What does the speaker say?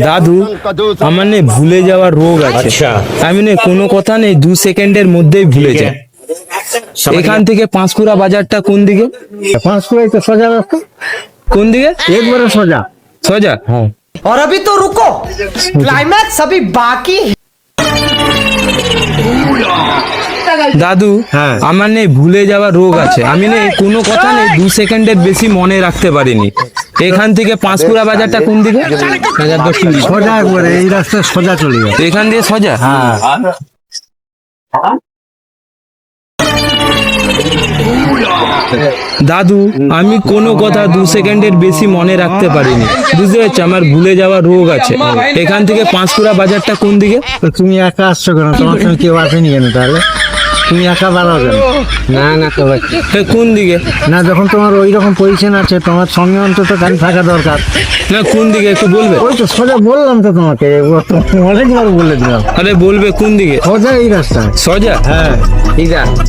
দাদু আমার নেই ভুলে যাওয়ার রোগ আছে। আমি নেই কোনো কথা নেই 2 সেকেন্ডের মধ্যেই ভুলে যাই। এখান থেকে পাঁশকুড়া বাজারটা কোন দিকে? পাঁশকুড়ায় তো সোজা রাস্তা, কোন দিকে? একবারে সোজা। সোজা? হ্যাঁ। और अभी तो रुको, क्लाइमैक्स अभी बाकी है। দাদু হ্যাঁ। আমার নেই ভুলে যাওয়ার রোগ আছে। আমি নেই কোনো কথা নেই 2 সেকেন্ডের বেশি মনে রাখতে পারিনি। এখান থেকে পাঁশকুড়া বাজারটা কোন দিকে? সোজা একবারে এই রাস্তায় সোজা চলে যাবে। এখান দিয়ে সোজা? হ্যাঁ। দাদু আমি কোনো কথা 2 সেকেন্ডের বেশি মনে রাখতে পারিনি, বুঝতে পারছো? আমার ভুলে যাওয়ার রোগ আছে। এখান থেকে পাঁশকুড়া বাজারটা কোন দিকে? তো তুমি একা আসছো কেন? তোমার সঙ্গে কেউ আসেনি কেন তাহলে? তুমি একা বাড়াও কেন? না তো কোন দিকে? না, যখন তোমার ওই রকম পজিশন আছে তোমার সঙ্গে অন্তত গাড়ি থাকা দরকার। না কোন দিকে একটু বলবে? ওই তো সোজা বললাম তো তোমাকে, অনেকবার বলে দিলাম। আরে বলবে কোন দিকে? সোজা এই রাস্তায়। সোজা? হ্যাঁ। ঠিক আছে।